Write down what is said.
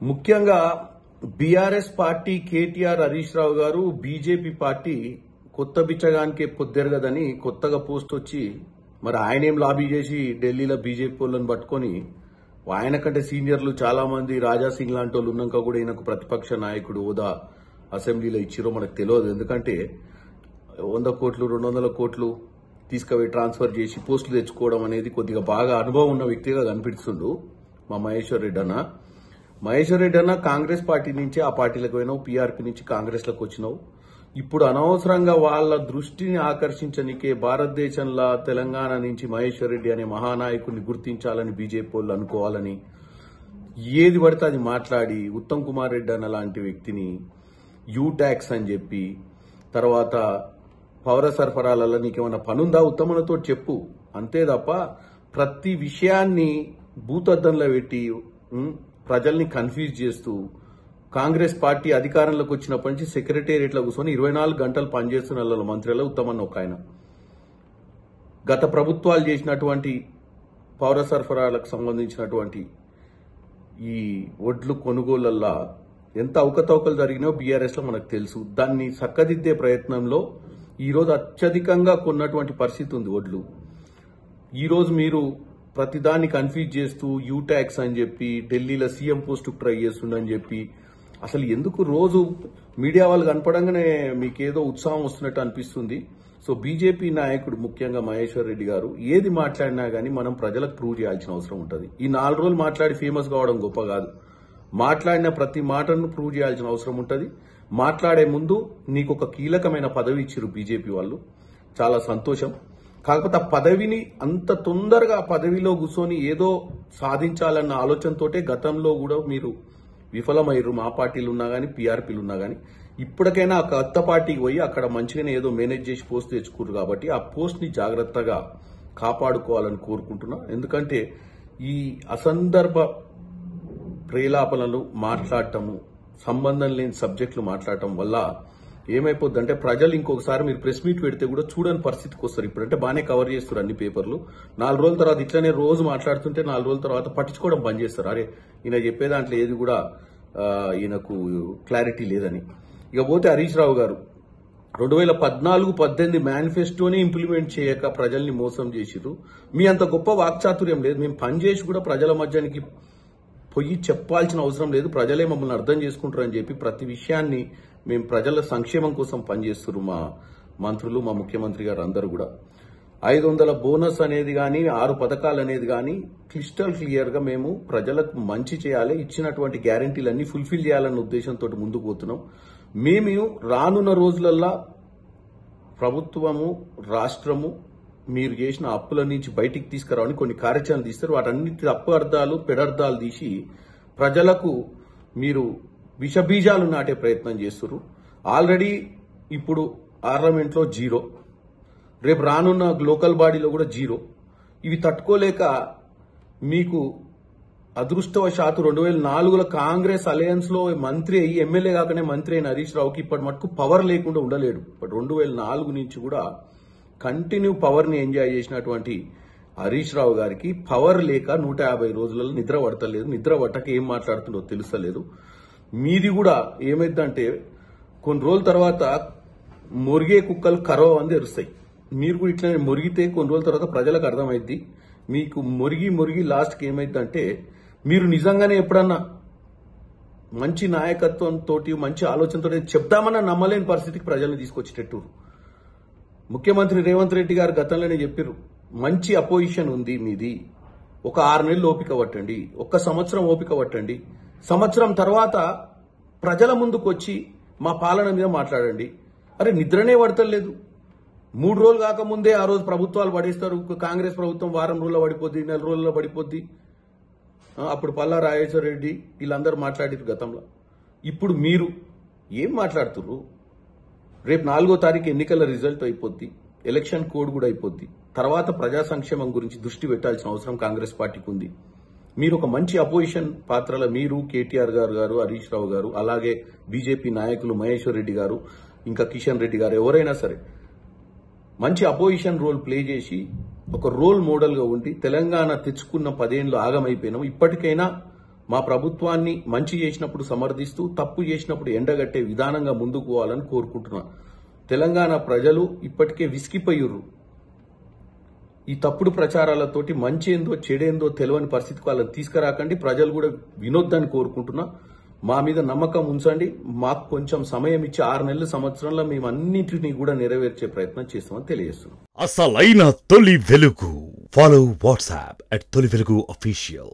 ముఖ్యంగా BRS party KTR Harish Rao గారు BJP party కొత్త బిచ్చగానికే పొద్దెరగదని కొత్తగా పోస్ట్ వచ్చి మరి ఆయనేం లాబీ చేసి ఢిల్లీలో బీజేపీ వాళ్ళని పట్టుకొని ఆయన కంటే సీనియర్లు చాలా మంది రాజా సింగ్ లాంటి వాళ్ళు ఉన్నాక కూడా ఈయనకు ప్రతిపక్ష నాయకుడు హోదా అసెంబ్లీలో ఇచ్చిరో మనకు తెలియదు. ఎందుకంటే 100 కోట్లు 200 కోట్లు తీసుకుపోయి ట్రాన్స్ఫర్ చేసి పోస్టులు తెచ్చుకోవడం అనేది కొద్దిగా బాగా అనుభవం ఉన్న వ్యక్తిగా కనిపిస్తుండు మా మహేశ్వర్ రెడ్డి అన్న. మహేశ్వర్ రెడ్డి అన్న కాంగ్రెస్ పార్టీ నుంచి ఆ పార్టీలకు పోయినావు, పీఆర్పీ నుంచి కాంగ్రెస్లకు వచ్చినావు. ఇప్పుడు అనవసరంగా వాళ్ళ దృష్టిని ఆకర్షించనికే భారతదేశంలో తెలంగాణ నుంచి మహేశ్వర్ రెడ్డి అనే మహానాయకుడిని గుర్తించాలని బీజేపీ వాళ్ళు అనుకోవాలని ఏది పడితే అది మాట్లాడి ఉత్తమ్ కుమార్ రెడ్డి అన్న లాంటి వ్యక్తిని యూ ట్యాక్స్ అని చెప్పి తర్వాత పౌర సరఫరాలలో నీకేమైనా పనుందా ఉత్తమనతో చెప్పు అంతే తప్ప ప్రతి విషయాన్ని భూతద్దంలో పెట్టి ప్రజల్ని కన్ఫ్యూజ్ చేస్తూ కాంగ్రెస్ పార్టీ అధికారంలోకి వచ్చినప్పటి నుంచి సెక్రటేరియట్లో కూర్చొని 24 గంటలు పనిచేస్తున్న మంత్రులు ఉత్తమన్న ఒక ఆయన. గత ప్రభుత్వాలు చేసినటువంటి పౌర సరఫరాలకు సంబంధించినటువంటి ఈ ఒడ్లు కొనుగోళ్లల్లో ఎంత అవకతవకలు జరిగినాయో బీఆర్ఎస్ లో మనకు తెలుసు. దాన్ని చక్కదిద్దే ప్రయత్నంలో ఈరోజు అత్యధికంగా కొన్నటువంటి పరిస్థితి ఉంది ఒడ్లు. ఈరోజు మీరు ప్రతిదాన్ని కన్ఫ్యూజ్ చేస్తూ యూ ట్యాక్స్ అని చెప్పి ఢిల్లీలో సీఎం పోస్టుకు ట్రై చేస్తుండని చెప్పి అసలు ఎందుకు రోజు మీడియా వాళ్ళు కనపడంగానే మీకేదో ఉత్సాహం వస్తున్నట్టు అనిపిస్తుంది. సో బీజేపీ నాయకుడు ముఖ్యంగా మహేశ్వర్ రెడ్డి గారు ఏది మాట్లాడినా గానీ మనం ప్రజలకు ప్రూవ్ చేయాల్సిన అవసరం ఉంటుంది. ఈ 4 రోజులు మాట్లాడి ఫేమస్ కావడం గొప్ప కాదు. మాట్లాడిన ప్రతి మాటను ప్రూవ్ చేయాల్సిన అవసరం ఉంటుంది. మాట్లాడే ముందు నీకు ఒక కీలకమైన పదవి ఇచ్చిరు బీజేపీ వాళ్ళు, చాలా సంతోషం. కాకపోతే ఆ పదవిని అంత తొందరగా ఆ పదవిలో కూర్చొని ఏదో సాధించాలన్న ఆలోచనతోటే గతంలో కూడా మీరు విఫలమయ్యారు. మా పార్టీలు ఉన్నా గానీ పీఆర్పీలు ఉన్నా గానీ ఇప్పటికైనా ఆ కొత్త పార్టీకి పోయి అక్కడ మంచిగానే ఏదో మేనేజ్ చేసి పోస్ట్ తెచ్చుకోరు కాబట్టి ఆ పోస్ట్ ని జాగ్రత్తగా కాపాడుకోవాలని కోరుకుంటున్నా. ఎందుకంటే ఈ అసందర్భ ప్రేలాపనలు మాట్లాడటము, సంబంధం లేని సబ్జెక్టులు మాట్లాడటం వల్ల ఏమైపోద్దంటే ప్రజలు ఇంకొకసారి మీరు ప్రెస్ మీట్ పెడితే కూడా చూడని పరిస్థితికి వస్తారు. ఇప్పుడంటే బాగానే కవర్ చేస్తారు అన్ని పేపర్లు. 4 రోజుల తర్వాత ఇట్లనే రోజు మాట్లాడుతుంటే 4 రోజుల తర్వాత పట్టించుకోవడం బంద్ చేస్తారు. అరే ఈయన చెప్పే దాంట్లో ఏది కూడా ఈయనకు క్లారిటీ లేదని. ఇక పోతే హరీష్ రావు గారు 2014-18 మేనిఫెస్టోని ఇంప్లిమెంట్ చేయక ప్రజల్ని మోసం చేసిరు. మీ అంత గొప్ప వాక్చాతుర్యం లేదు. మేము పనిచేసి కూడా ప్రజల మధ్యానికి పోయి చెప్పాల్సిన అవసరం లేదు, ప్రజలే మమ్మల్ని అర్థం చేసుకుంటారని చెప్పి ప్రతి విషయాన్ని మేము ప్రజల సంక్షేమం కోసం పనిచేస్తున్నారు మా మంత్రులు, మా ముఖ్యమంత్రి గారు అందరూ కూడా. 500 బోనస్ అనేది కానీ 6 పథకాలు అనేది కానీ క్లిస్టల్ క్లియర్ గా మేము ప్రజలకు మంచి చేయాలి, ఇచ్చినటువంటి గ్యారంటీలన్నీ ఫుల్ఫిల్ చేయాలన్న ఉద్దేశంతో ముందుకు పోతున్నాం. మేము రానున్న రోజులల్లా ప్రభుత్వము రాష్ట్రము మీరు చేసిన అప్పుల నుంచి బయటికి తీసుకురావని కొన్ని కార్యాచరణలు తీస్తారు. వాటన్నిటి అపార్థాలు పెడర్థాలు తీసి ప్రజలకు మీరు విషబీజాలు నాటే ప్రయత్నం చేస్తున్నారు. ఆల్రెడీ ఇప్పుడు పార్లమెంట్లో 0, రేపు రానున్న లోకల్ బాడీలో కూడా 0. ఇవి తట్టుకోలేక మీకు అదృష్టవశాత్తు 2004లో కాంగ్రెస్ అలయన్స్ లో మంత్రి అయ్యి ఎమ్మెల్యే కాకనే మంత్రి అయిన హరీష్ రావుకి ఇప్పటి మటుకు పవర్ లేకుండా ఉండలేడు. బట్ 2004 నుంచి కూడా కంటిన్యూ పవర్ ని ఎంజాయ్ చేసినటువంటి హరీష్ రావు గారికి పవర్ లేక 150 రోజులలో నిద్ర పడతలేదు. నిద్ర పట్టక ఏం మాట్లాడుతుందో తెలుస్తలేదు. మీది కూడా ఏమైందంటే కొన్ని రోజుల తర్వాత మొరిగే కుక్కలు కరవ అని తెరుస్తాయి. మీరు కూడా ఇట్లా మొరిగితే కొన్ని రోజుల తర్వాత ప్రజలకు అర్థమైద్ది. మీకు మొరిగి లాస్ట్కి ఏమైందంటే మీరు నిజంగానే ఎప్పుడన్నా మంచి నాయకత్వంతో మంచి ఆలోచనతో చెప్తామన్నా నమ్మలేని పరిస్థితికి ప్రజల్ని తీసుకొచ్చేటట్టు. ముఖ్యమంత్రి రేవంత్ రెడ్డి గారు గతంలోనే చెప్పారు, మంచి అపోజిషన్ ఉంది మీది, ఒక 6 నెలలు ఓపిక పట్టండి, 1 సంవత్సరం ఓపిక పట్టండి, సంవత్సరం తర్వాత ప్రజల ముందుకు వచ్చి మా పాలన మీద మాట్లాడండి. అరే నిద్రనే పడతలేదు. 3 రోజులు కాకముందే ఆ రోజు ప్రభుత్వాలు పడేస్తారు. కాంగ్రెస్ ప్రభుత్వం వారం రోజుల్లో పడిపోద్ది, 4 రోజుల్లో పడిపోద్ది. అప్పుడు పల్లా రాజేశ్వర రెడ్డి వీళ్ళందరూ మాట్లాడారు గతంలో. ఇప్పుడు మీరు ఏం మాట్లాడుతున్నారు? రేపు 4వ తారీఖు ఎన్నికల రిజల్ట్ అయిపోద్ది, ఎలక్షన్ కోడ్ కూడా అయిపోద్ది. తర్వాత ప్రజా సంక్షేమం గురించి దృష్టి పెట్టాల్సిన అవసరం కాంగ్రెస్ పార్టీకి ఉంది. మీరు ఒక మంచి అపోజిషన్ పాత్రలో మీరు కేటీఆర్ గారు హరీష్ రావు గారు అలాగే బీజేపీ నాయకులు మహేశ్వర్ రెడ్డి గారు ఇంకా కిషన్ రెడ్డి గారు ఎవరైనా సరే మంచి అపోజిషన్ రోల్ ప్లే చేసి ఒక రోల్ మోడల్ గా ఉండి తెలంగాణ తెచ్చుకున్న 10 ఏళ్లు ఆగమైపోయినాం. ఇప్పటికైనా మా ప్రభుత్వాన్ని మంచి చేసినప్పుడు సమర్థిస్తూ తప్పు చేసినప్పుడు ఎండగట్టే విధానంగా ముందుకు పోవాలని కోరుకుంటున్నా. తెలంగాణ ప్రజలు ఇప్పటికే విసిగిపోయుర్రు. ఈ తప్పుడు ప్రచారాలతోటి మంచి ఏందో చెడేందో తెలియని పరిస్థితికి వాళ్ళని తీసుకురాకండి. ప్రజలు కూడా వినొద్దని కోరుకుంటున్నా. మా మీద నమ్మకం ఉంచండి. మాకు కొంచెం సమయం ఇచ్చి 6 నెలల సంవత్సరంలో మేము అన్నింటినీ కూడా నెరవేర్చే ప్రయత్నం చేస్తామని తెలియజేస్తున్నాం. అసలైన తొలి వెలుగు. ఫాలో వాట్సాప్ @తొలి వెలుగు official.